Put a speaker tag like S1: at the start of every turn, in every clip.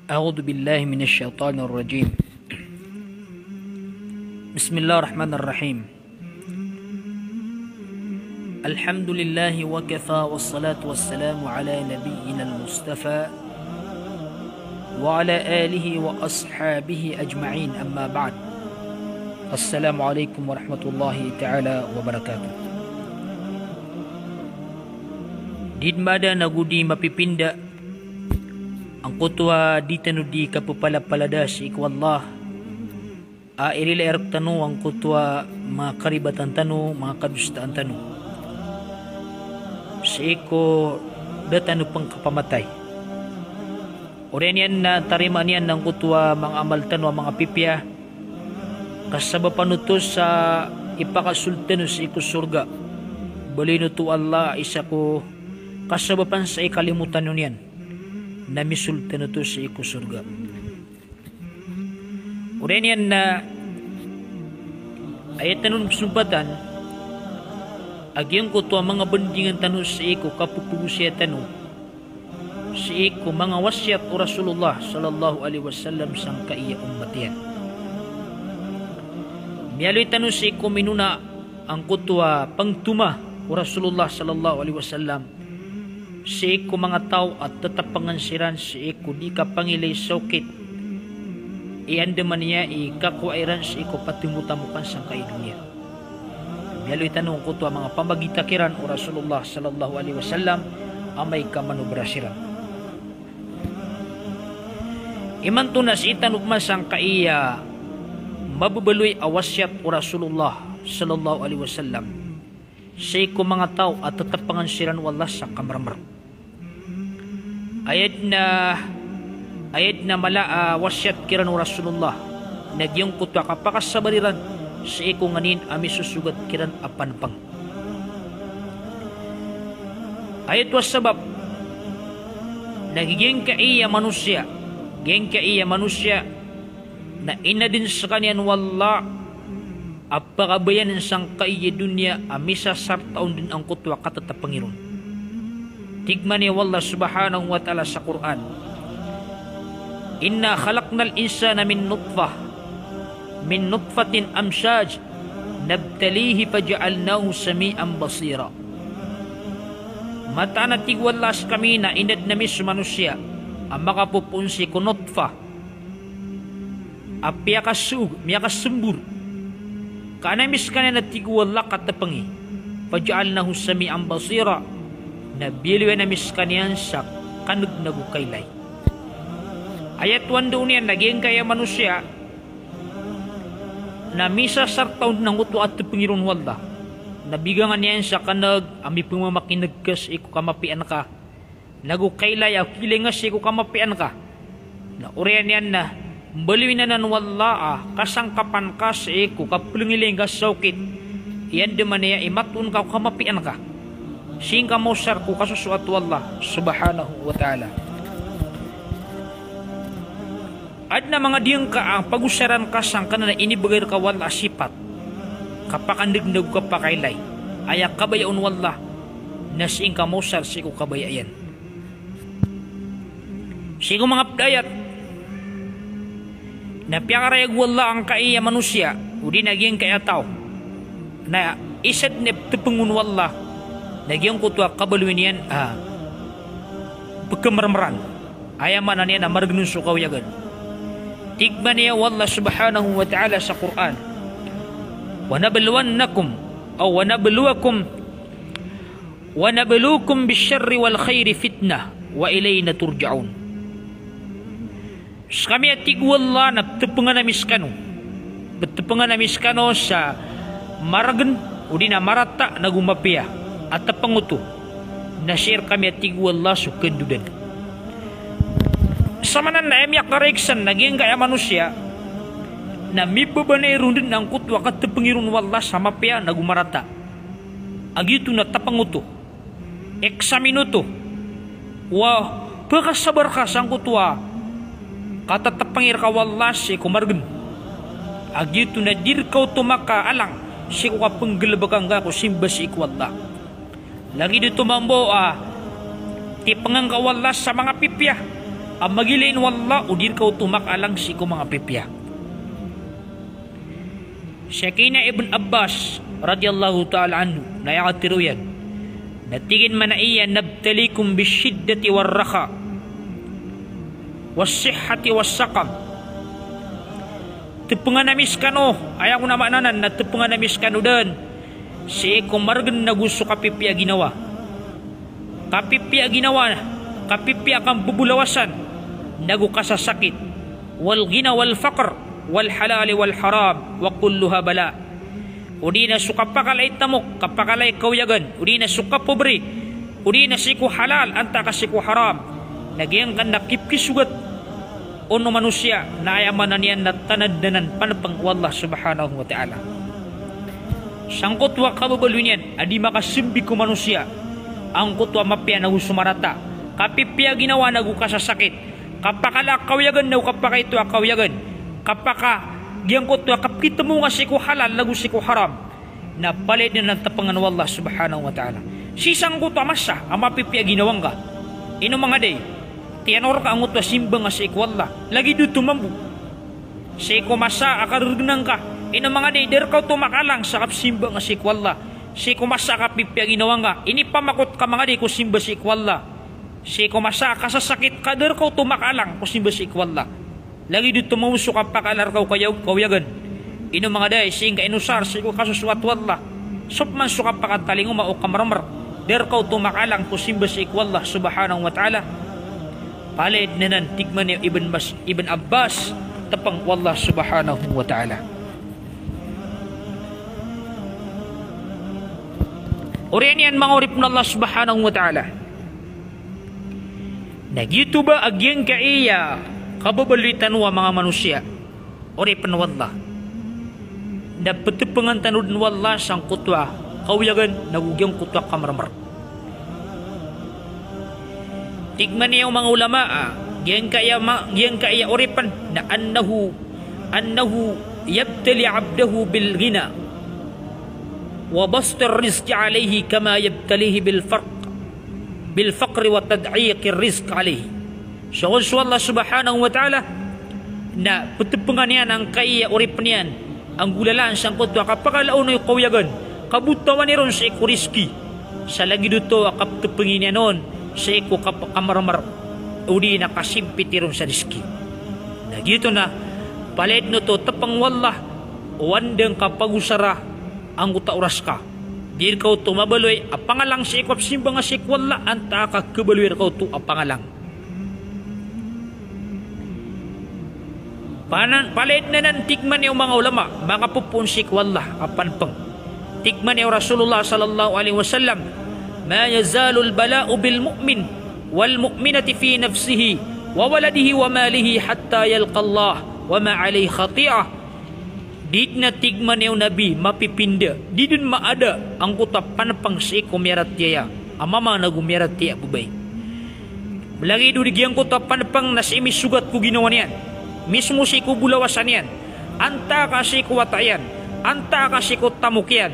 S1: أعوذ بالله من الشيطان الرجيم. بسم الله الرحمن الرحيم. الحمد لله وكفى والصلاة والسلام على نبينا المصطفى وعلى آله وأصحابه أجمعين، أما بعد. السلام عليكم ورحمة الله تعالى وبركاته. Didmada nagudi mapipinda ang kutwa di tanudi kapupalapalada si ikwallah irila erok tanu ang kutwa mga karibatan tanu, mga kadustaan tanu si iko datanu pang kapamatay oren yan na tariman yan ng kutwa mga amal tanu mga pipya kasaba panutos sa ipakasultanu si iko surga balino tu Allah isa ko kasabapan sa ikalimutan nun yan na misultan na to sa iko surga. Uren yan na ayat tanong sumpatan agyang ko to ang mga bandingan tanong sa iko kapupugusya tanong sa iko mga wasyat o Rasulullah sallallahu alaihi wasallam sang kaiya umat yan. Miyaloy tanong sa iko minuna ang kutwa pangtuma o Rasulullah sallallahu alaihi wasallam si iko mga tao at tatapangan siran si iko di ka pangilay sokit iandaman niya ikakuairan si iko patimutamukan sang kaidunya. Miyaloy tanong ko to ang mga pamagitakiran o Rasulullah sallallahu alaihi wasallam amay kamanubra siran. Iman to na si itanugman sang kaiya mabubaloy awasyat o Rasulullah sallallahu alaihi wasallam si iko mga tao at tatapangan siran wala sa kamramar. Ayat na mala wasyat kiran Rasulullah nagyong kutwa kapakasabariran sa iko nganin ami susugat kiran apanpang. Ayat was sabab nagiging kaiya manusia na ina din sa kanyan wala apakabayan sang kaiya dunya ami sa sartaon din ang kutwa katatapangiron. Tigman ni Allah subhanahu wa ta'ala sa Quran, inna khalaqnal insana min nutfatin amshaj nabtalihi faja'alnahu sami'an basira. Mata na tigwalas kami na inad na mis manusia ang makapupunsi ko nutfa miyakasumbur kanamis kanina tigwala katapangi faja'alnahu sami'an basira na biliwe na miskanian sa kanug nagukaylay. Ayat wando niyan naging kaya manusia na misa sartaon ng uto at pangirun wala nabigangan niyan sa kanag ami pumamakinagkas iko kamapian ka nagukaylay kilingas iko kamapian ka na urian niyan na baliwin na nan wala kasangkapan ka sa iko kapulungiling ka saukit iyan deman niya imatun ka kamapian ka singka mausar ko kasusuatu Allah subhanahu wa ta'ala. Ad na mga diyang ka ang pagusaran ka sang kanana inibagay ka wala sipat kapakandignog ka pakaylay ayak kabayaon wala na singka mausar sigo kabayayan sigo mga pdayat na piyakarayag wala ang kaiya manusia o di naging kaya tao na isad na tupungun wala nagyang kutwa kabaluin yan pagkamaramaran ayaman na niya na maragnon sukaw yagan. Tigman niya Allah subhanahu wa ta'ala sa Quran, wanabluwakum bisyarri wal khairi fitnah wa ilayna turja'un. Kami at tigwala nagtupungan na miskano sa maragan o di na marata na gumapiya at tapanguto na share kami at tigwala sukandudan. Sa manan na emyak kareksan naging kaya manusia na mipabanay rundin ang kutwa katapangirun wala sa mapya na gumarata. Agito na tapanguto eksaminuto wa pagkasabar ka sang kutwa katatapangir ka wala si kumargan. Agito na dirkaw tumaka alang si kukapanggalabagang ka ko simba si ikwala. Lagi dito mambo ti pangangkawalas sa mga pipya ang magilain wala udir kau tumak alang si ko mga pipya. Syakina Ibn Abbas radiyallahu ta'ala anhu na yakatiruyan natigin man na iya nabtalikum bishiddati warraka wassihati wassaqam tepungan namis kano ayaw na mananan na tepungan namis kano dan si ko margan na gusto kapipya ginawa kapipya kang bubulawasan nagu kasasakit wal gina wal faqr wal halal wal haram wa kulluha bala udi na suka pakalay tamok kapakalay kauyagan udi na suka pobre udi na siku halal anta ka siku haram nagyang kan nakipkisugat ono manusia na ayamanan yan na tanadanan panapang Allah subhanahu wa ta'ala sangkot wa kababaluin yan adi makasimbi ko manusia ang kutwa mapya na sumarata kapipya ginawa nagu kasasakit kapakala kauyagan na kapaka ito kauyagan kapaka giyang kutwa kapkita mo nga siku halal nagu siku haram na palit na ng tapangan Allah subhanahu wa ta'ala sisang kutwa masa ang mapipya ginawang ka ino mga day tiyanor ka ang utwa simba nga siku Allah lagi dito mambu siku masa akarunang ka ino mga day der ka tumakalang sa kapsimba nga siku Allah siku masa kapipya ginawang ka ini pamakot ka mga day ko simba siku Allah siku masa kasasakit ka der ka tumakalang ko simba siku Allah lagi dito mamuso ka pakalar ka kayagan ino mga day sing ka inusar siku kasuswat wallah supman suka pakatalingo mao kamaramar der ka tumakalang ko simba siku Allah subhanahu wa ta'ala palid nanan tigman ni Ibn Abbas tapang wallah subhanahu wa ta'ala urian yan mga urip na Allah subhanahu wa ta'ala nagyuto ba agyang kaiya kababalitan wa mga manusia urip na wallah dapat pengantanod na wallah sang kutwa kauyagan nagugyang kutwa kamaramar tigman niya mga ulama giyan kaya uripan na annahu yabtali abdahu bil ghina wa bast ar-rizq alayhi kama yabtalihi bil faqr wa tad'iq ar-rizq alayhi so Allah subhanahu wa ta'ala na putupungan yan ang kaya uripan yan ang gulalaan sang kutwa kapakalaon yung kauyagan kabutawan niron sa ikuriski sa lagi dito kaptupungin yan nun sa iko kamaramar udi na kasimpitiron sa riski na dito na palit no to tapang wallah wandang kapagusara ang uta oras ka dir ka to mabaloy apangalang sa iko simba nga sik wallah anta ka kabaloy ka to apangalang palit na nan tikman yung mga ulama mga pupunsik wallah apanpang tikman yung Rasulullah sallallahu alaihi wasallam ما يزال البلاء بالمؤمن والمؤمنة في نفسه وولده وماله حتى يلقى الله وما عليه خطيئة Dit na tigman yung nabi mapipinda didin maada ang kutapan pang si kumirat tiya amama na gumirat tiya bubay lagi do digiyang kutapan pang nasimi sugat ko ginawa niyan mismo si kubulawasan yan anta ka si kuwatayan anta ka si kutamukyan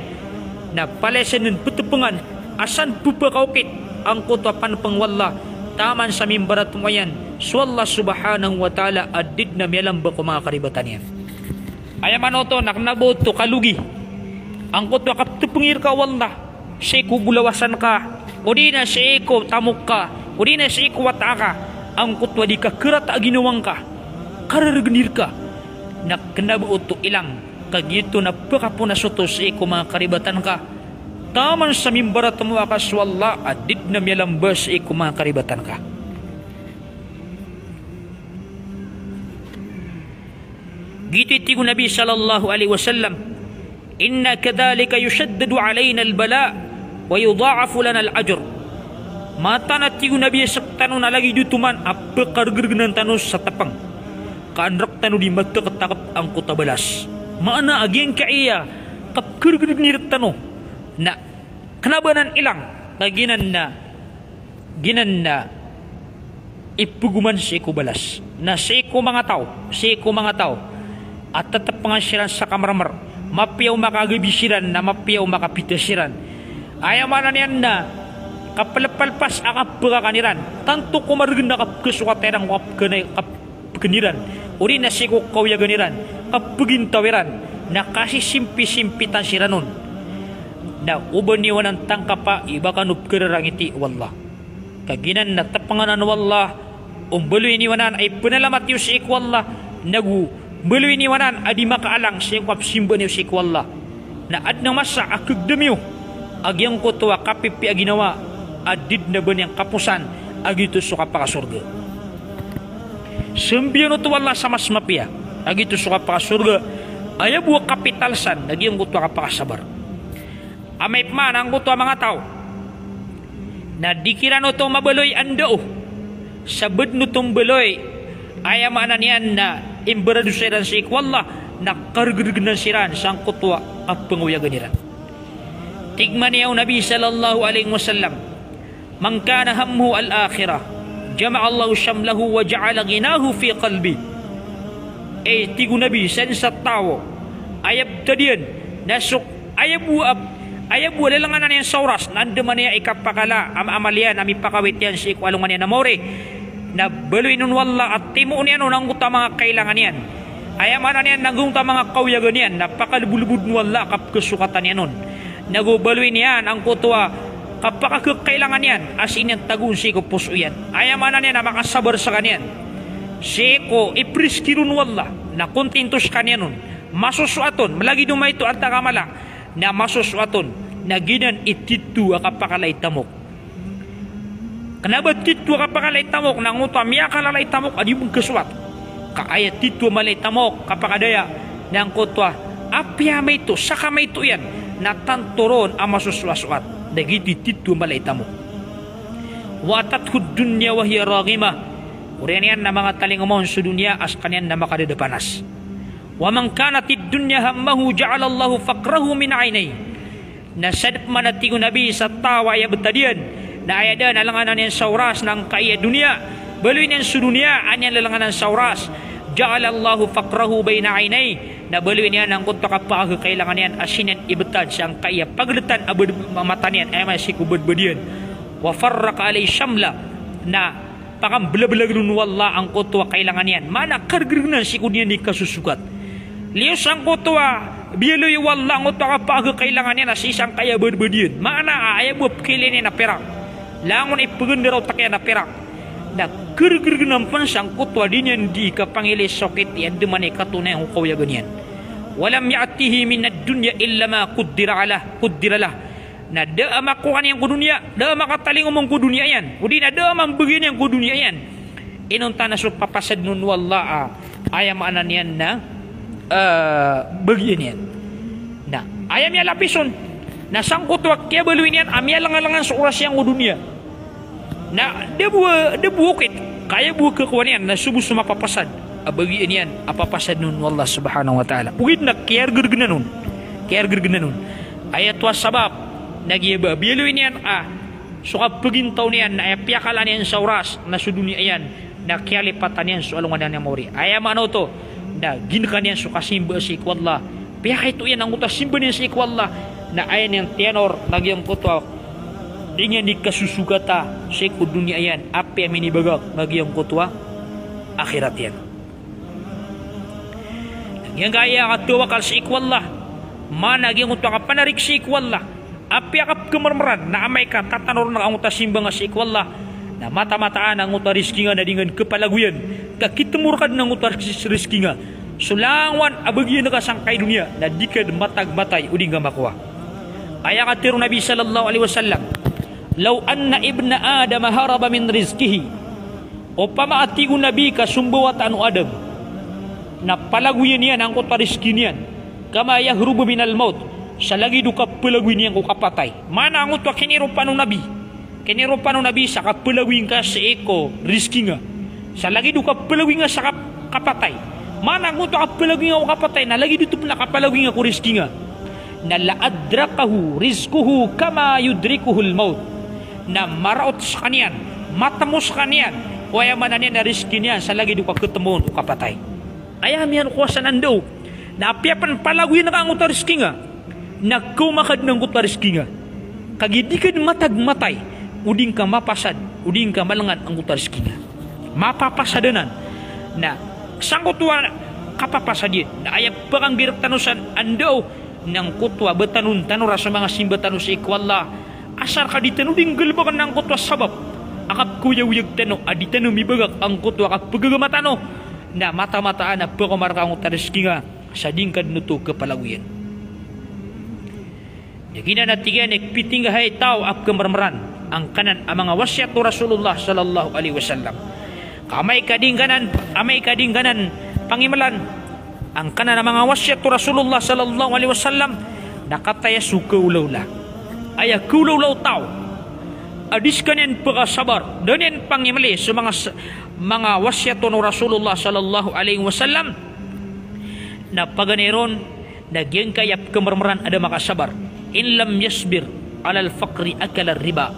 S1: na palesenin putupungan asan pupakaukit ang kutapan pang wallah taman sa mimbarat mo yan so Allah subhanahu wa ta'ala adid na mialamba ko mga karibatan yan ayaman oto naknabot to kalugi ang kutwa kaptupungir ka wallah siya kubulawasan ka o di na siya ko tamuk ka o di na siya ko wata ka ang kutwa di ka kerata ginawang ka kararganir ka naknabot to ilang kagito na pakapunasuto siya ko mga karibatan ka taman sa mimbarat mo akas wallah adid na mialambas iku mga karibatan ka gitu tigo Nabi sallallahu alaihi wasallam inna kadhalika yushaddadu alaina albala wa yudha'afu lana al-ajr mata na tigo Nabi saktano na lagi dutuman apakar-gergenan tanus sa tapang kaanrak tanu di mata ketakap ang kutabalas maana agyang kaiya kapker-gergenan tanu na kenabanan ilang ginan na ipuguman si ko balas na si ko mga tao at tatap pangasiran sa kamaramar mapiyaw makagabisiran na mapiyaw makapitasiran ayamanan yan na kapalpalpas akap kaniran tanto kumargenda kap kesukaterang kap keniran uri nasiko kau ya ganiran kap pegintawiran na kasih simpi-simpitan siranon na ubaniwanan tangkapa ibakanup kerarangiti wallah kaginan na tapanganan wallah beluy niwanan ay penalamat yu si ikwallah nagu beluy niwanan adi makaalang si ikwap simban yu si ikwallah na adna masa akagdamyo agyang ko tuwa kapipi aginawa adid na ban yang kapusan agito suka pakasurga sembiano tu wallah sama semapia agito suka pakasurga aya buah kapitalsan agyang ko tuwa kapakasabar amay man ang ko tuwa mga tao na dikiran to mabeloy andao sabad no tong beloy aya maanan yan na imberadusiran si ikwallah na kargurgunan siran sang kutwa at panguyaganiran tigman niya Nabi sallallahu alaihi wasallam man kana hammu al-akhirah jama'a Allahu shamlahu wa ja'ala ghinahu fi qalbi tigu Nabi sen sa tao ayab tadian nasuk ayab lalanganan yang sauras nandeman niya ikapakala amalian ami pakawit yan si ikwalungan yan na more na beluy nun wala at timo niyan nang utama mga kailangan yan ayamanan yan nanggung mga kauyagan yan napakalubulubud nun wala kap kesukatan yan nun nagubeluy niyan ang kutwa kapakakailangan yan asin yan tagun si ko puso yan ayamanan yan na makasabar sa kanyan si ko ipriskirun wala na kontintos kanyan nun masusuaton malagi dumay ito at takamala na masusuaton na ginan ititu akapakalay tamok kenapa titu akapakalay tamok nang utam ya kalalay tamok adi mong kasuat kaaya titu malay tamok kapakadaya nang kutwa apya may ito saka may ito yan natanturon ang masusuasuat dagiti titu malay tamok watat hud dunya wahya ragima uriyan yan na mga talingumon sa dunya as kanyan na makadadapanas wa man kanatid dunya hammahu ja'ala Allahu faqrahu min 'ainay nasadap manatigo Nabi sa tawa ya betadian na ayada nalanganan yang sauras ng kaya dunia beluy yang sudunia anya lalanganan sauras ja'ala Allahu faqrahu baina 'ainay na beluy niya nang kunta kapag kailangan yan asinan ibetad sang kaya pagletan abad matanian ay masih kubedbedian wa farraqa alai syamla na pakam belag-belag walla ang kutwa kailangan yan mana kargirnan si kudian di kasusukat lius ang kutwa bialoy wala ang utwa kapag kailangan niya na si isang kaya berbedian mana ayaw buap kilin na perak langon ipagandaraw takya na perak na gergergenam pansang kutwa dinyan di kapangili sokit yan dumani katunay ang kawya ganyan walam ya'tihi minad dunya illa ma kuddira lah na da makuha niyang kudunya da makataling umong kudunya yan udi na da mambagin yang kudunya yan inunta na supapasad nun wala ayam anan yan na bagian yan na ayam niya lapison na sangkot wak kaya baluin yan amya langalangan sa oras yang dunia na debuukit kaya buuk kekuan yan na subuh sumapapasad bagian yan apapasad nun wallah subhanahu wa ta'ala ugid na kaya gergenan nun ayat was sabab nagyaba baluin yan suka pegintaw niyan na piyakalan yan sa oras na sa dunia yan na kaya lipatan yan sa alungan yan mori ayam ano to na ginkan yan suka simba si ikwallah piyaka ito yan ang utas simba niyan si ikwallah na ayan yung tenor nagyang kutwa dengan dikasusugata sa dunia yan api ang minibagak nagyang kutwa akhirat yan nagyang gaya katuwakal si ikwallah nagyang kutwa kapanarik si ikwallah api akap kemermeran na amay ka tatanor ng ang utas simba nga si ikwallah na mata-mataan ang utar rizki nga na dengan kepalaguyan kakitemurkan ng utar rizki nga sulangwan abagyan na kasangkay dunia na dikad matag-matay uding nga makuha ayang atiru Nabi sallallahu alaihi wasallam law anna ibna adam haraba min rizkihi o pamaatigo Nabi ka sumbawat anu adam na palaguyan niyan ang utar rizki niyan kama yahrubu minal maut sa lagi duka palaguyan niyan ko kapatay mana ang utar kinirupan ng Nabi kinirupan ng Nabi sa kapalawin ka sa eko rizki nga sa lagi duka palawin nga sa kapatay mana ang ito kapalawin nga o kapatay na lagi dito pala kapalawin nga ko rizki nga na laadrakahu rizkuhu kama yudrikuhul maut na maraot sa kanyan matamos sa kanyan o ayamanan niya na rizki niya sa lagi duka ketemu o kapatay ayam yan kuwasa nandaw na apiapan palawin nga ang ito rizki nga na kumakad ng ito rizki nga kagidikad matag-matay uding ka mapasad, uding ka malangan ang kuta rezekinya. Mapapasadanan. Na sangko tuwa kapapasadi na ayap perang birak tanusan ando nang kutwa betanun tanura sa mga simba tanus ikwalla asar ka ditanuding gelbakan ng kutwa sabab akap kuyag-uyag tano adi tano mibagak ang kutwa kap pagagamatano na mata-mataan na pagkamarka ang rezekinya sa dingkad nuto kepalaguyan. Yagina na tiga piting hay tao ap kemermeran ang kanan ang mga wasyat tu Rasulullah sallallahu alaihi wasallam. Amay kading kanan pangimalan ang kanan ang mga wasyat tu Rasulullah sallallahu alaihi wasallam nakataya suka ulaw-ula. Aya kulaw-law tao. Adis kanin pagkasabar danin pangimali sa mga wasyat tu Rasulullah sallallahu alaihi wasallam na paganiron nagyang kayap kemermeran ada makasabar. In lam yasbir alal faqri akala riba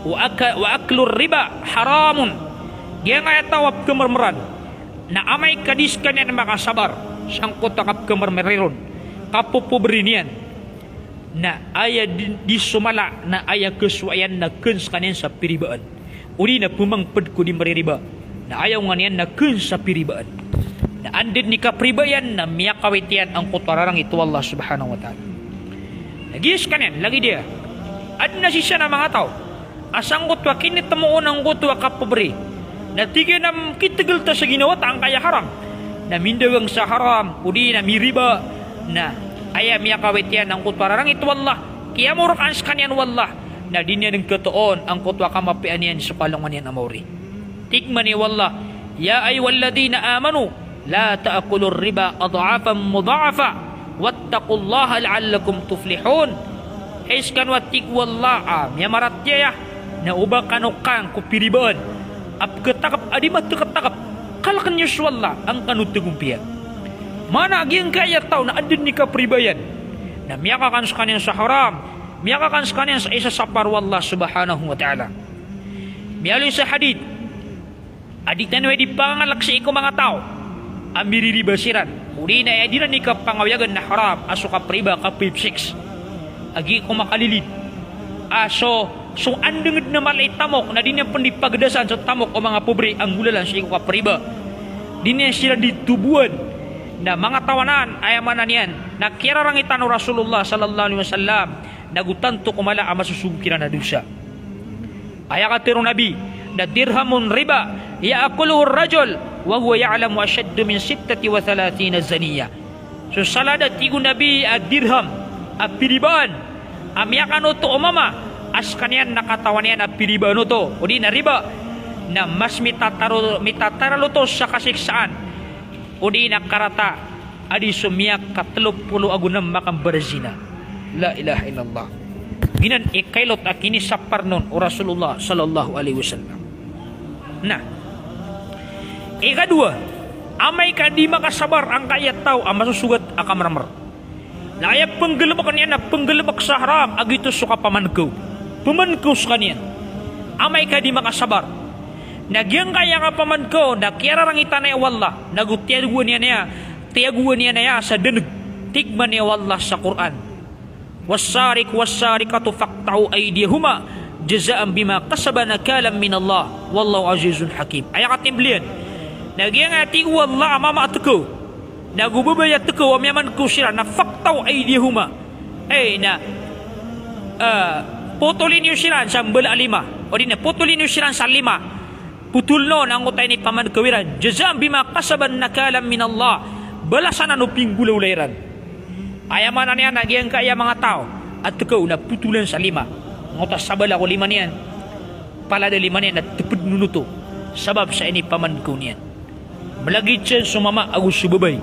S1: wa aklu riba haramun. Dia ngaya tawap kemermeran na amay kadis kanyan makasabar sangkot akap kemermeron kapupo berinian na aya di sumala na aya kesuayan na kens kanyan sa piribaan uli na pumangped ko di maririba na ayaw nganyan na kens sa piribaan na andin ni kapribayan na miyakawitian ang kutararang itu Allah subhanahu wa ta'ala. Nagis kanyan lagi dia adna sisa na mga tao asang kutwa kinitemuon ang kutwa kapabri na tiga nam kitagal ta sa ginawa ta ang kaya haram na mindagang sa haram udi na miriba na ayam ya kawitian ang kutwararang itu wallah kaya murakan sa kanyan wallah na di niya ng katoon ang kutwa kamapian niyan sa palungan niyan amawri tikman ni wallah ya ayyuhalladhina amanu la ta'kulur riba adha'afan mudha'afa wattaqullaha la'allakum tuflihun haiskan watik wallah ya maratya ya na uba kanukan kupiribaan ap ketakap adimat ketakap kalakan yuswalla ang kanut tegumpian mana agiang kaya tau na adin ni kapribayan na miyakakan sa kanyan sa haram miyakakan sa kanyan sa isa sapar wallah subhanahu wa ta'ala miyaloy sa hadid adik tanwe di pangalak sa iko mga tao amiri ribasiran uli na adiran ni kapangawayagan na haram aso kapriba kapib 6 agi ko makalilid so andenged na malay tamok na din yung pandipagdasan sa tamok o mga pobre ang gulalan sa iko kapriba din yan sila ditubuan na mga tawanan ayamanan yan na kirarangitan o Rasulullah sallallahu alaihi wasallam nagutanto kumala ang masusugiran na dusa aya katiro nabi na dirhamun riba yaakuluhu rajul wa huwa ya'lamu ashaddu min 36 zaniya so salada tigo nabi dirham piribaan amyakan to umama as kanyan nakatawan yan at piribano to o di na riba na mas mitataralo to sa kasiksaan o di na karata adi sumiyak katlupulo agunam makang berzina la ilaha illallah ginan ikailot akini saparnon o Rasulullah sallallahu alaihi wasallam nah ikadua amay ka di makasabar ang kaya tao ang masusugat akamarmar na ayap penggelebakan yan na penggelebak sa haram agito suka pamankaw pamankus kanian amay ka di makasabar nagyang kaya ka pamanko na kirarangitan na wallah nagutiaguan niya sa deneg tikman niya wallah sa Quran was-sarikatu faqta'u aydiyahuma jazaan bima kasaba nakalam min Allah wallahu azizun hakim aya katimblian nagyang ati wallah mama atko nagubabaya tko amyaman kusira na faqta'u aydiyahuma na putulin yung siran sa mbala 5 o di na putulin yung siran sa 5 putul no ang utay ni paman kawiran jazam bima kasaban nakalam min Allah balasan ano pinggulaw layran ayaman na niya nagyang kaya mga tao at ikaw na putulan sa 5 ngutas sabal ako 5 niyan palada 5 niyan at teped nunuto sabab sa ini paman ko niyan malagit siya sumama agus subabay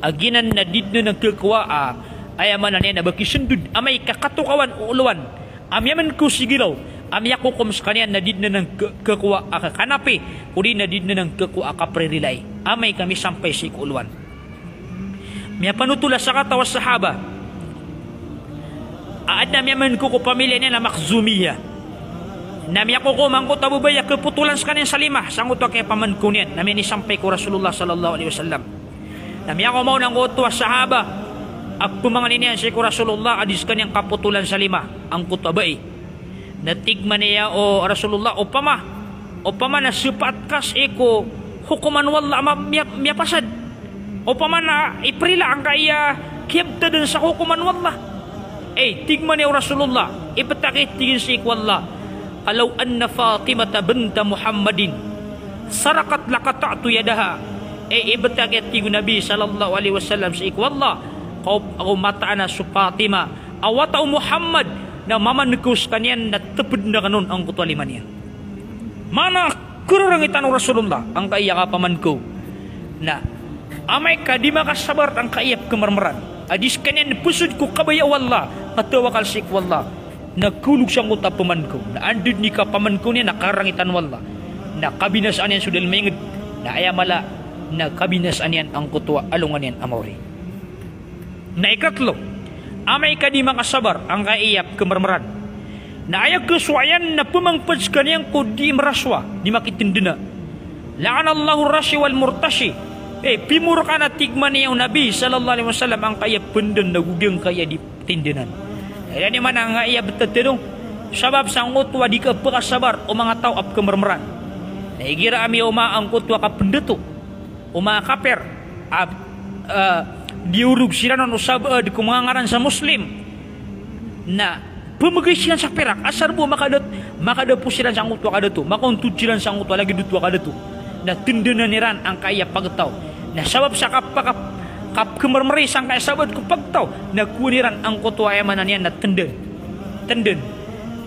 S1: aginan na did na nagkakwa ayaman na niya na bakisundud amay kakatukawan uuluan amyaman ko sigilaw amyak ko kumskanian na did na ng kakuha akakanapi o di na did na ng kakuha akaprerilay amay kami sampay si kuluan miya panutula sa katawas sahaba aad na miyaman ko pamilya niya na makzumiya na miya ko kumangko tabubaya keputulan sa kanyang salima sangot wa kaya paman ko niyan na miya nisampay ko Rasulullah sallallahu alaihi wasallam na miya ko maunang kutuwa sahaba at pumanganin niya si Rasulullah adis kanyang kaputulan sa 5 ang kutabay natigman niya o Rasulullah upama na sepatkas eko hukuman wala miyapasad upama na iprila ang kaya kiyabta dun sa hukuman wala tigman niya o Rasulullah ipatakit tigin si ikwalla alaw anna Fatimata banta Muhammadin sarakat lakata'tu yadaha ibatakit tigin Nabi sallallahu alaihi wasallam si ikwalla ako mataan na su Fatima awataw Muhammad na mamankus kanyan na teped na kanon ang kutwaliman niya. Mana kurangitan ng Rasulullah ang kaiya ka pamanko na amay ka di makasabar ang kaiyap kemarmaran. Adis kanyan pusod ko kabaya wala patawakal sik wala nagkulog siyang uta pamanko na andud ni ka pamanko niya nakarangitan wala na kabinasaan yan sudal mayngid na ayamala na kabinasaan yan ang kutwa alungan yan amori. Na ikatlo amay ka di makasabar ang kaiyap kemarmaran na ayag kesuayan na pumangpads kaniyang ko di meraswa di makitindina la'anallahu rashi wal murtashi pimur ka na tigman niyang Nabi sallallahu alaihi wasallam ang kaiyap pendan na gudang kaya di tindinan kaya ni man ang kaiyap betatidong sabab sang utwa di ka pakasabar o mga tao ap kemarmaran na igira ami uma ang kutwa ka pendeto uma kaper diurug sila ng usab di kumangaran sa Muslim na pumagay sila sa perak asar po makadapo sila sa utwa kadato makuntut sila sa utwa lagi dutwa kadato na tindinan niran ang kaya pagtaw na sabab sa kap kemarmari sang kaya sabab ko pagtaw na kuniran ang kutwa ayamanan yan na tenden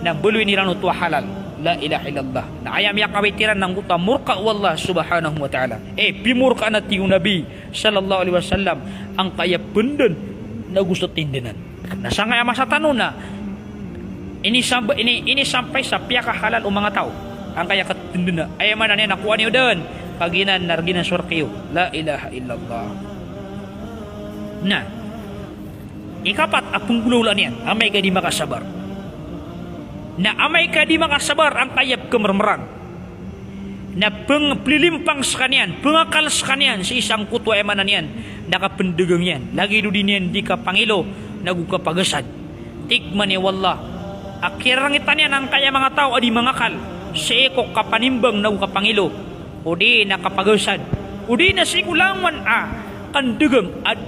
S1: na buluin niran utwa halal la ilaha illallah na ayam ya kawitiran ng kutwa murka wallah subhanahu wa ta'ala pimurka na tiyong Nabi sallallahu alaihi wasallam ang kaya pendan na gusto tindinan na sa nga masa tanong na ini sampai sa piyaka halal o mga tao ang kaya katindina ay man na nakuha niyo doon paginan narginan surkiyo la ilaha illallah na ikapat apong gulaulan yan amay ka di makasabar na amay ka di makasabar ang kayap kemarmaran na penglilimpang sekanian pengakal sekanian si isang kutwa emanan yan nakapendegang yan lagi dudin yan di kapangilo nagukapagasan tikman ni wallah akhirangitan yan ang kaya mga tao adi mangakal si eko kapanimbang nagukapangilo o di nakapagasan o di na sikulangan kandegang at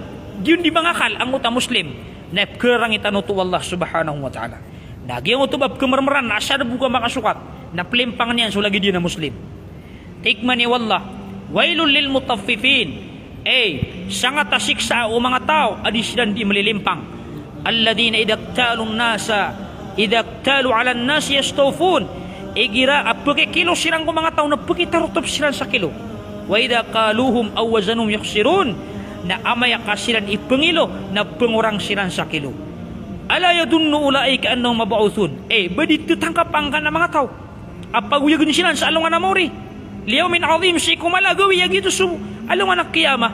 S1: yun di mangakal ang uta Muslim na kerangitan uto wallah subhanahu wa ta'ala nagyang utubab kemarmaran na asya na buka makasukat na pelimpang niyan so lagi din na Muslim tikman ni wallah wailul lil mutaffifin sangat tasiksa o mga tao adi sila di malilimpang alladina idaktalu ala nasi yastawfun igira apakikilo silang ko mga tao na pakitarutop silang sa kilo wa idha qaluhum aw wazanum yukhsirun na amaya kasilan ipengilo na pengurang silang sa kilo ala yadunnu ulaika annahum mab'uthun badi tutangkap ang kana mga tao apaguyagun silang sa alungan na mori liyawmin azim si kumalagawi yagitu su alungan ng kiyama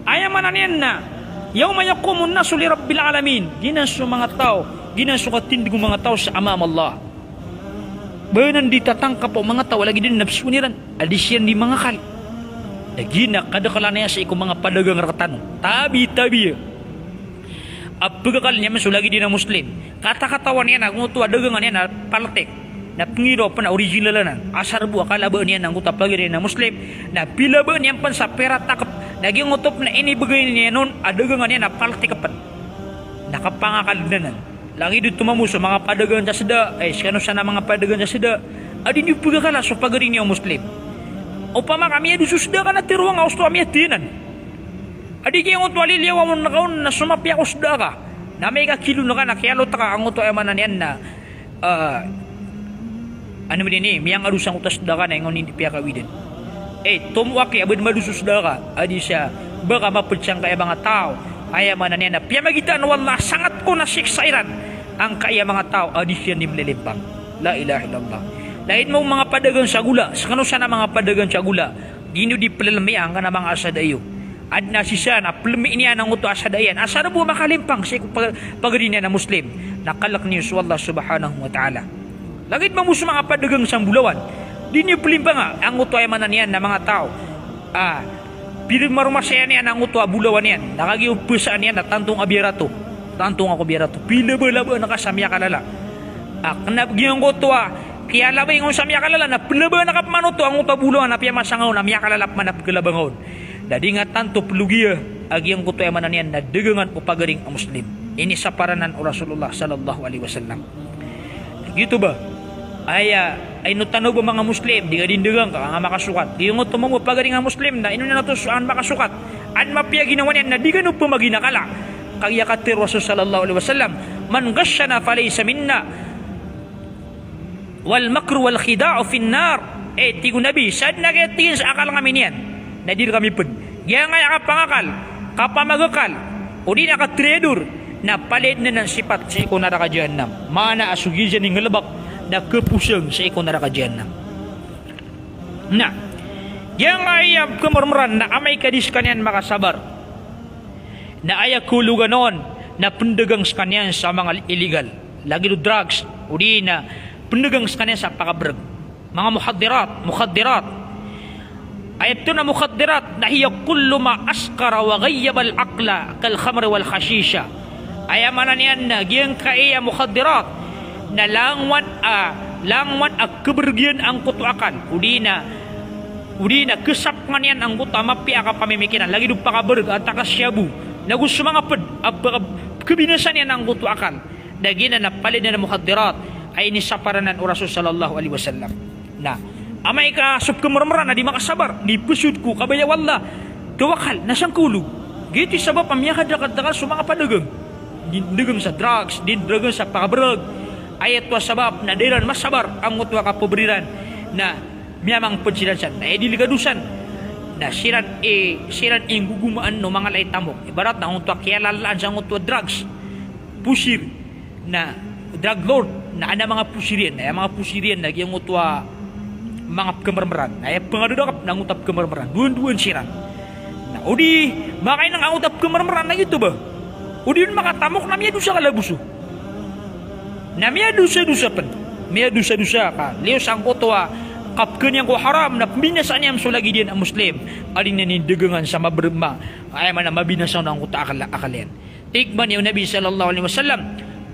S1: ayamanan yan na yawma yaqumun nasu li rabbil alamin ginansu mga tao ginansu katindig mga tao sa amam Allah bayanan ditatangkap po mga tao lagi din nabsuniran adis yan di mga kal nagina kadakalan niya sa ikong mga padagang ratan tabi apagakal niya masu lagi din na Muslim kata-katawan niya na kung ito adagangan niya na palatek na pengiro pa na original na asar buwa kalaba niya ng utap lagi rin na Muslim na pilaba niya pan sa pera takap naging utop na inibagay niya nun adagangan niya na paltikapan nakapangakalidanan lagi dito mamuso mga padagan sa seda sikano sana mga padagan sa seda adin yung pagkakala so pagarin niya Muslim upama kami adu susda ka na tiruang austo kami atinan adi kaya ang tuwali liyaw mo nakaon na sumapya ko susda ka na may kakilo na ka na kaya lota ka ang uto ay manan yan na ano mo din miyang arusang utas susda ka na yung hindi piya kawidin tumuwaki abad malususda ka adi siya baka mapulsang kaya mga tao ay manan yan na piya magitan wala sangat ko na siksairan ang kaya mga tao adi siya nimlilimpang la ilaha illallah lain mong mga padagang sa gula sa kano sana mga padagang sa gula dino di pelalamiang ka na mga asadayo at nasisa na pelami niya ng uto asadayan asada po makalimpang siya pagrin niya na Muslim nakalak niyo sa Allah subhanahu wa ta'ala langit mo sa mga padagang sa bulawan di niyo pelimpang ang uto ay manan yan na mga tao pinagmarumasaya niya ng uto bulawan yan nakagiupusaan yan na tantong abirato tantong ako birato pila ba laba nakasamya kalala Akna giyong ko to kaya labay ng sa miya kalala na pelaba na kapmano to ang utabulong na piya masangaw na miya kalalap manap kalabangon. Dadi nga tanto pelugiya agiyang ko to ay mananian na degengan upagaring ang Muslim. Ini sa paranan o Rasulullah sallallahu alaihi wasallam. Gitu ba? Ay nutano ba mga Muslim di ka dindegang ka nga makasukat. Di yung ito mo pagaring ang Muslim na ino na to saan makasukat. An mapia ginawa niyan na di ka nung pumaginakala. Kaya katir Rasul sallallahu alaihi wasallam man ghasyana falaysa minna. Wal makru wal khida'u finnar. Tigo nabi sad nagatingin sa akal ngamin yan na di kami pun kaya nga kapangakal kapamagakal o di nakatredur na palit na ng sipat sa ikaw naraka jahannam mana asugizan ng ngalabak na kapusang sa ikaw naraka jahannam na kaya nga ayam kemurmuran na amay kadis kanyan makasabar na ayak huluganon na pendagang kanyan sa mga illegal lagi do drugs o di na pendagang kanyan sa pakabrag mga mukhaddirat ayat ito na mukhaddirat na hiya kullu ma askara wa ghayyaba al-aqla kal khamr wal khashisha ayamanan yan na giyang kaya mukhaddirat na langwan kebergian ang kutuakan udina kesap nganian ang kutu mapi aka pamimikinan lagi dupa kaberg ataka syabu lagu sumangaped kebinasan yan ang kutuakan dagina na palid na mukhaddirat ay ni saparanan o Rasul sallallahu alaihi wasallam na amay ka sub kemurmuran na di makasabar di pesud ku kabaya wallah tawakal nasang kulog gitu sabab amya kadakadakal sumanga padagang dagang sa drugs dagang sa pakabrag ayat wa sabab na diran masabar ang utwa kapoberiran na miyamang pensidansan na ediligadusan na siran gugumaan no mga laitamok ibarat na utwa kialalaan sa utwa drugs pusir na drug lord na ana mga pusirian na mga pusirian na giyang utwa mga kemermeran ay pengadudakap nang utap kemermeran duan-duan siran na udi makay nang utap kemermeran na gitu ba udi makatamok na miya dusa kalabuso na miya dusa pen miya dusa ka liyo sang kotwa kapken yang ko haram na pembinasan yang sulagi diyan ang Muslim alin na nindegangan sa maberma ay man mabinasan ang kuta akalian tikman yung Nabi sallallahu alaihi wasallam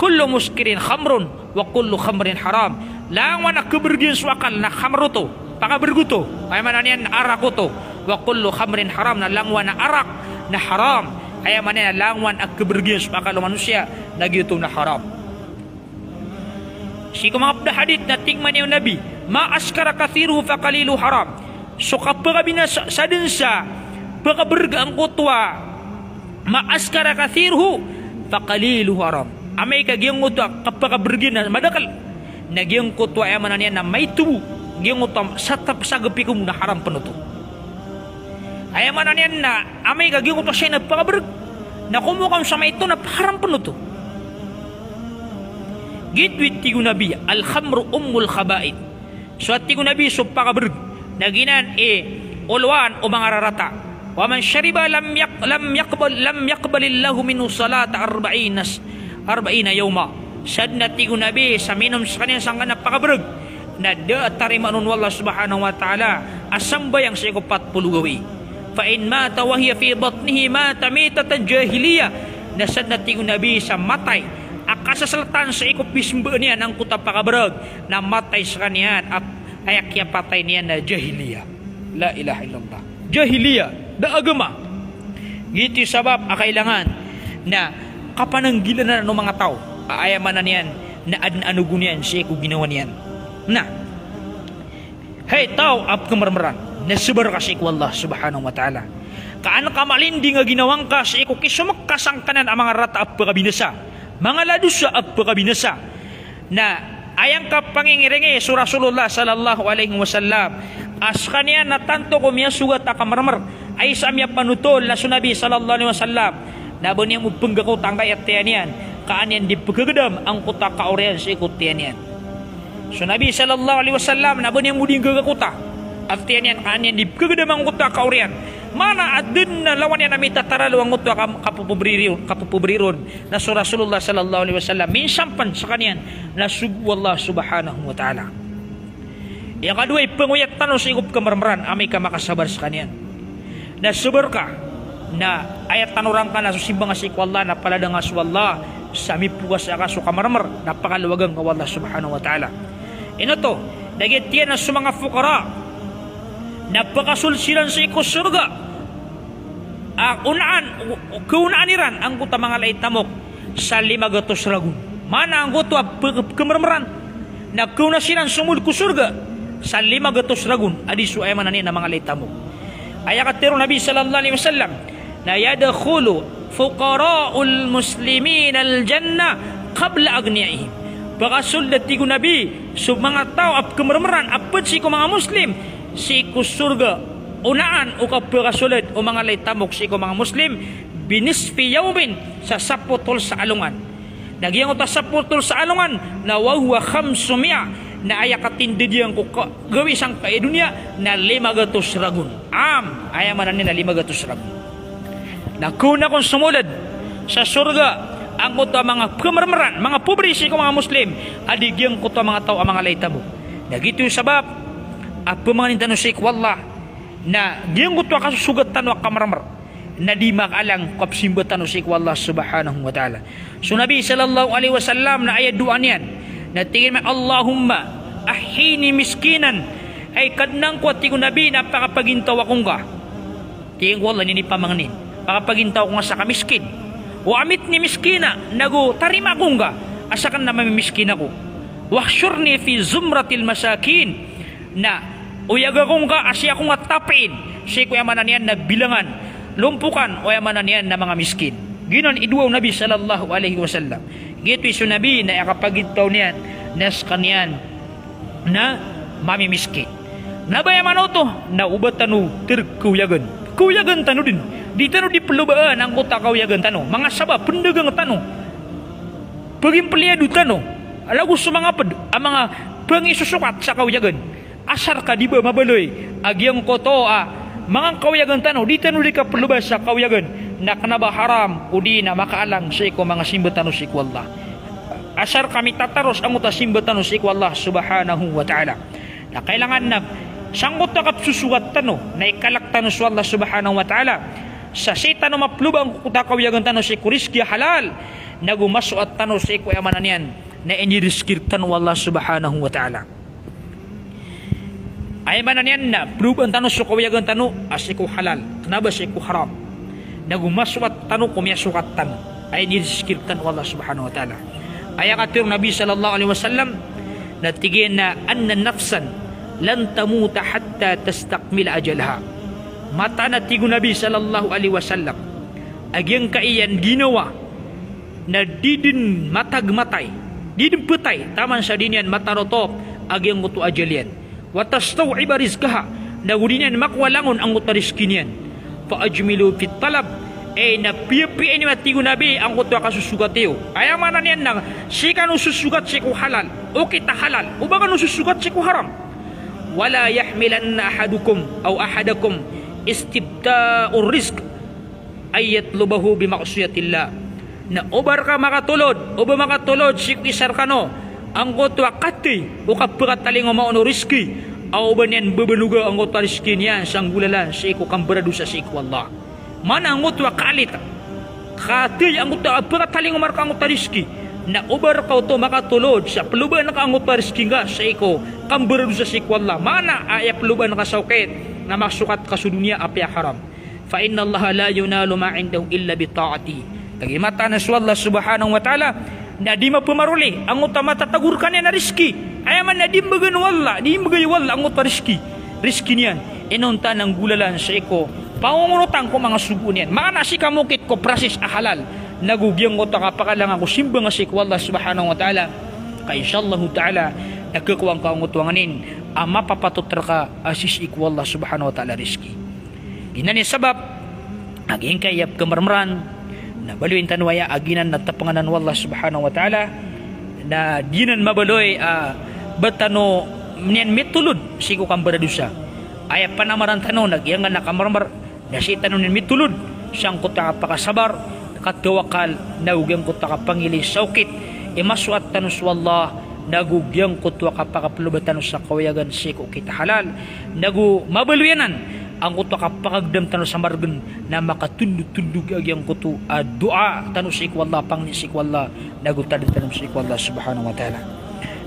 S1: kullu muskirin khamrun wa kullu khamrin haram langwan na kebergian suakal na khamru to pakaberguto ay mananian arak to wa kullu khamrin haram na langwan na arak na haram ay mananian langwan ak kebergian suakal manusia na gitu na haram si kumapda hadith na tingman yung Nabi ma askara kathiru fa qalilu haram so kapagabina sa dinsa pakaberga ang kutwa ma askara kathiru fa qalilu haram amay kagiyang utwa kapakabergin na madakal nagyang kutwa ay mananian na may tubo giyang utwa satap sagapi ko na haram penuto ay mananian na amay kagiyang utwa siya nagpakaberg na kumukam sa may ito na haram penuto gitwit tigo Nabi al-khamru ummul khabait so at tigo Nabi so pakaberg naginan ulwan o mga rarata wa man syariba lam yaqbalillahu minhu salata 40 yawma sad na tigo Nabi sa minum sa kanya sang napakaberg na da tarima nun wallah subhanahu wa ta'ala asam bayang sa iko 40 gawi fa in mata wa hiya fi batnihi mata mitatan jahiliya na sad na tigo Nabi sa matay akasasalatan sa iko pismba niya ng kuta pakaberg na matay sa kanya ayak ya patay niya na jahiliya la ilaha illallah jahiliya da agama gitu sabab akailangan na kapananggilan na ng mga tao aayamanan niyan na anugo niyan siya ko ginawa niyan na hey tao ap kemermeran na sebar kasi ko Allah subhanahu wa ta'ala kaan kamalindi nga ginawang ka siya ko kisumak kasangkanan ang mga rata ap pagabinasa mga ladusa ap pagabinasa na ayang kapangingiringi sa Rasulullah sallallahu alaihi wasallam as kanya na tanto ko miya sugat akamarmar ay sa miya panutol na sunabi sallallahu alaihi wasallam na ba niya mo penggako tangkay at tiyan kaan yan di pagkagadam ang kuta kaurian sa ikot tiyan yan so Nabi sallallahu alaihi wasallam na ba niya mo din gagakuta at tiyan yan kaan yan di pagkagadam ang kuta kaurian mana adin na lawan yan na mitataralo ang kuta kapupubriron na sa Rasulullah sallallahu alaihi wasallam minsan pan sa kanyan na sugwallah subhanahu wa ta'ala yung kaduay panguyat tanong sa ikot kamarmaran amay ka makasabar sa kanyan na sabar ka na ayat tanurang ka na susimbang asik wallah na palada nga swallah sami pugas akaso kamarmar napakaluwagang ng Allah subhanahu wa ta'ala. Ino to, dagit yan sa mga fukara napakasulsilan sa iko surga. Kaunaan iran ang kuta mga laitamok sa 500 ragun. Mana ang kuta kemarmaran na kaunasiran sumul ku surga sa 500 ragun adisu ay manani na mga laitamok. Ayakatero Nabi sallallahu alaihi wasallam na yadkhulu fuqara'ul muslimin al-jannah qabla agniyaihim. Bakasul dati ko Nabi sub mga tao ap kemermeran apet si ko mga muslim si ko surga unaan o kapagasulit o mga laitamok si ko mga muslim binisfi yawmin sa saputol sa alungan. Nagyang uta saputol sa alungan na wahuwa khamsumia na ayakatindig yang ko gawi sang kay dunia na 500 ragun. Ayamanan nila 500 ragun. Nakuna kong sumulad sa surga ang kuto mga kemermeran, mga pobrisi ko mga muslim, adigyan kuto mga tao ang mga laytabo. Nagito yung sabab, apa mga nintano si wallah, na giyang kuto kasusugatan wa kamarmar, na di makalang kapsimbatan si wallah subhanahu wa ta'ala. So Nabi sallallahu alaihi wasallam na ayat doa niyan, na tingin mo, Allahumma ahini miskinan, ay kadnang ko ati ko Nabi, napakapagintaw akong ka. Tingin ko Allah, nini pamangnin. Pakapagintaw ko nga sa kamiskin. O amit ni miskina, nagu tarima kong ga, asakan na mamimiskin ako. Wahsyurni fi zumratil masakin, na uyaga kong ga, asya kong nga tapin, siya ko yamanan yan na bilangan, lumpukan o yamanan yan na mga miskin. Ginon iduaw Nabi sallallahu alaihi wasallam. Gito iso Nabi na akapagintaw niyan, nas kanyan, na mamimiskin. Nabayaman o to, na ubat tanu, tirkuyagan. Kuyagan tanu din. Di tanu di pelubaan ang kota kauyagan tanu. Mga sabab pendagang tanu. Pegimpeliadu tanu. Lagu sumanga ped ang mga pangisusukat sa kauyagan. Asar ka di ba mabaloy agyang koto mga kauyagan tanu di tanu di ka pelubas sa kauyagan na kanaba haram udi na makaalang sa iko mga simbatan sa iko Allah. Asar kami tataros ang uta simbatan sa iko Allah subhanahu wa ta'ala. Na kailangan na sanggot na kapsusukat tanu na ikalak tanu sa Allah subhanahu wa ta'ala. Sa sita no maplubang kutakaw yagan tano si kuriski halal nagumaso at tano si ko yamanan yan na iniriskir tano Allah subhanahu wa ta'ala. Ay manan yan na plubang tano si ko yagan tano asiku halal kenapa si ko haram nagumaso at tano kumiyasukat tano ay iniriskir tano Allah subhanahu wa ta'ala. Ayakatir Nabi sallallahu alaihi wasallam na tigin na anna nafsan lan tamuta hatta tastakmil ajalaha. Mata na tigo Nabi sallallahu alaihi wasallam agyang kaiyan ginawa na didin matagmatay didin petay taman sa dinian matarotok agyang mutu ajalian watastaw ibarizkaha na gudinian makwalangon ang utariski niyan fa ajmilu fit talab na pipi ni matigo Nabi ang kutu kasusugateo ayamanan niyan na sikan ususugat siku halal o kita halal ubagan ususugat siku haram wala yahmilanna ahadukum aw ahadakum istibda'ur rizq ayat lubahu bimaqsiyatillah na obar ka makatulod o ba makatulod si isar kano ang kotwa kati o kapagataling umauno rizki o ba niyan babaluga ang kotwa rizki niyan sang gulalan sa iko kambarado sa iko Allah mana ang kotwa kalit kati ang kotwa kapagataling umar ka ang kotwa rizki na obar ka to makatulod sa peluban ka ang kotwa rizki nga sa iko kambarado sa iko Allah mana ay peluban ka saukit na masukat ka sa dunia api haram fa inna Allah la yunalu ma indahu illa bi ta'ati kagimata na Allah subhanahu wa ta'ala na di mapamaruli ang utama tatagurkan niya na riski ayaman na di magan wala di magay wala ang utama riski niyan inunta ng gulalan sa iko pangungurutan ko mga sugo niyan mga nasi kamukit ko prasis halal nagugyang ko takapakalang ako simbang asik Allah subhanahu wa ta'ala kay inshallah ta'ala nagkakuwang ka ang utuanganin ang mapapatutra ka asis iku Allah subhanahu wa ta'ala rizki. Ginani sabab aging kayap kemarmaran na baluin tanwaya aginan na tapanganan Allah subhanahu wa ta'ala na dinan mabaloy batano niyan mitulod siku kang beradusa ay panamaran tano nagyangan na kamarmar na si tano niyan mitulod siyang kuta pakasabar nakatawakal na ugyang kuta kapangili saukit imasuat tano sa Allah nagugyang kutwa kapakapulubatan sa kawayagan siku kita halal nagu mabaluyanan ang kutu kapagdam tanu samargen na makatundug-tundug agi ang kutu doa tanu sa ikwallah pangni sa ikwallah nagutad tanu sa ikwallah subhanahu wa ta'ala.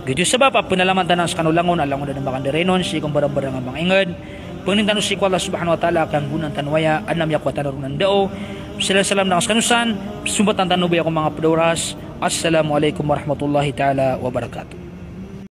S1: Gitu sebab penalaman tanang sakanulangon alangon dan makanderenon si kung barang-barang ang mga ingad pangnintan sa ikwallah subhanahu wa ta'ala kang gunan tanwaya anam yakwatan runan dao. Salam ng kanusan, sumbatan tanubay ako mga pedauras. Assalamualaikum warahmatullahi taala wabarakatuh.